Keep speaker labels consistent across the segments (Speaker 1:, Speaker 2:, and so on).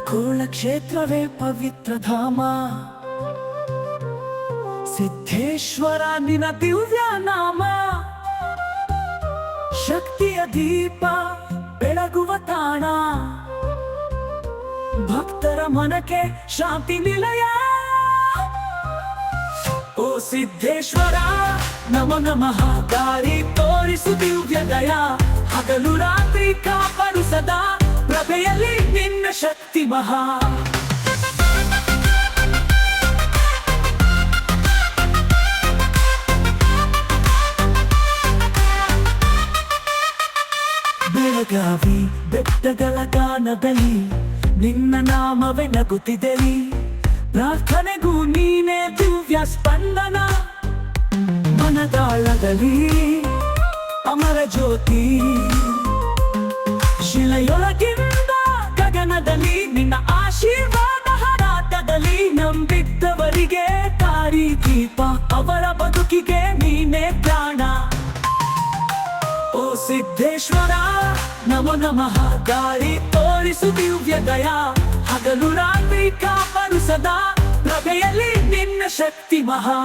Speaker 1: ಕುಲಕ್ಷೇತ್ರವೇ ಪವಿತ್ರ ಧಾಮ, ಸಿದ್ಧೇಶ್ವರ ನಿನ ದಿವ್ಯ ನಾಮ. ಶಕ್ತಿಯ ದೀಪ ಬೆಳಗುವ ತಾಣ, ಭಕ್ತರ ಮನಕ್ಕೆ ಶಾಂತಿ ನಿಲಯ. ಓ ಸಿದ್ಧೇಶ್ವರ ನಮೋ ನಮಃ, ದಾರಿ ತೋರಿಸು ದಿವ್ಯ ದಯ. ಹಗಲು ರಾತ್ರಿ ಕಾಪಾಡು ಸದಾ, ಪ್ರಭೆಯಲ್ಲಿ ನಿನ್ನ ಶಕ್ತಿ ಮಹಾ. ಬೆಳಗಾವಿ ಬೆಟ್ಟಗಳ ಗಾನದಲ್ಲಿ ನಿನ್ನ ನಾಮವೇ ನಗುತ್ತಿದೆಲಿ. ಪ್ರಾರ್ಥನೆಗೂ ನೀನೇ ದಿವ್ಯ ಸ್ಪಂದನ, ಮನದಾಳದಲ್ಲಿ ಅಮರ ಜ್ಯೋತಿ. ಶಿಲೆಯೊಳಗಿಂದ ಗಗನದಲ್ಲಿ ನಿನ್ನ ಆಶೀರ್ವಾದ ಹಾರಾಟದಲ್ಲಿ. ನಂಬಿದ್ದವರಿಗೆ ದಾರಿ ದೀಪ, ಅವರ ಬದುಕಿಗೆ ನೀನೇ ಪ್ರಾಣ. ಓ ಸಿದ್ಧೇಶ್ವರ ನಮೋ ನಮಃ, ದಾರಿ ತೋರಿಸು ದಿವ್ಯ ದಯ. ಹಗಲು ರಾತ್ರಿ ಕಾಪಾಡು ಸದಾ, ಪ್ರಭೆಯಲ್ಲಿ ನಿನ್ನ ಶಕ್ತಿ ಮಹಾ.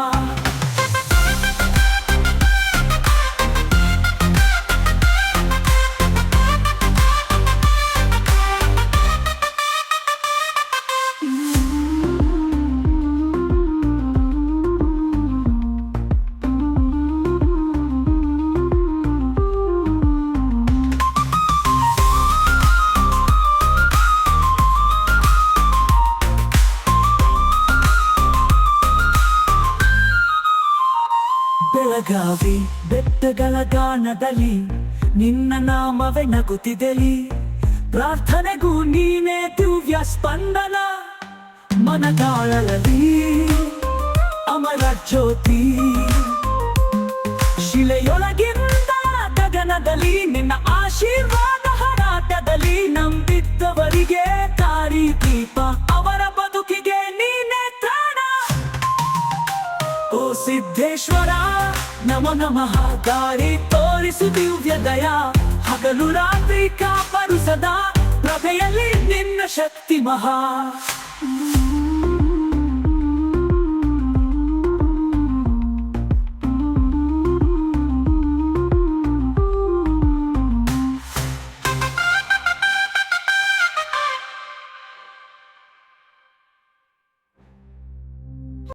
Speaker 1: ಬೆಳಗಾವಿ ಬೆಟ್ಟಗಳ ಗಾನದಲ್ಲಿ ನಿನ್ನ ನಾಮವೇ ನಗುತ್ತಿದೆಲಿ. ಪ್ರಾರ್ಥನೆಗೂ ನೀನೇ ದಿವ್ಯ ಸ್ಪಂದನ, ಮನದಾಳದಲ್ಲಿ ಅಮರ ಜ್ಯೋತಿ. ಶಿಲೆಯೊಳಗಿಂದ ಗಗನದಲ್ಲಿ ನಿನ್ನ ಆಶೀರ್ವಾದ ಹಾರಾಟದಲ್ಲಿ. ನಂಬಿದ್ದವರಿಗೆ ದಾರಿ ದೀಪ, ಅವರ ಬದುಕಿಗೆ ನೀನೇ ತ್ರಾಣ. ಓ ಸಿದ್ಧೇಶ್ವರ ನಮೋ ನಮಃ, ದಾರಿ ತೋರಿಸು ದಿವ್ಯ ದಯ. ಹಗಲು ರಾತ್ರಿ ಕಾಪಾಡು ಸದಾ, ಪ್ರಭೆಯಲ್ಲಿ ನಿನ್ನ ಶಕ್ತಿ ಮಹಾ.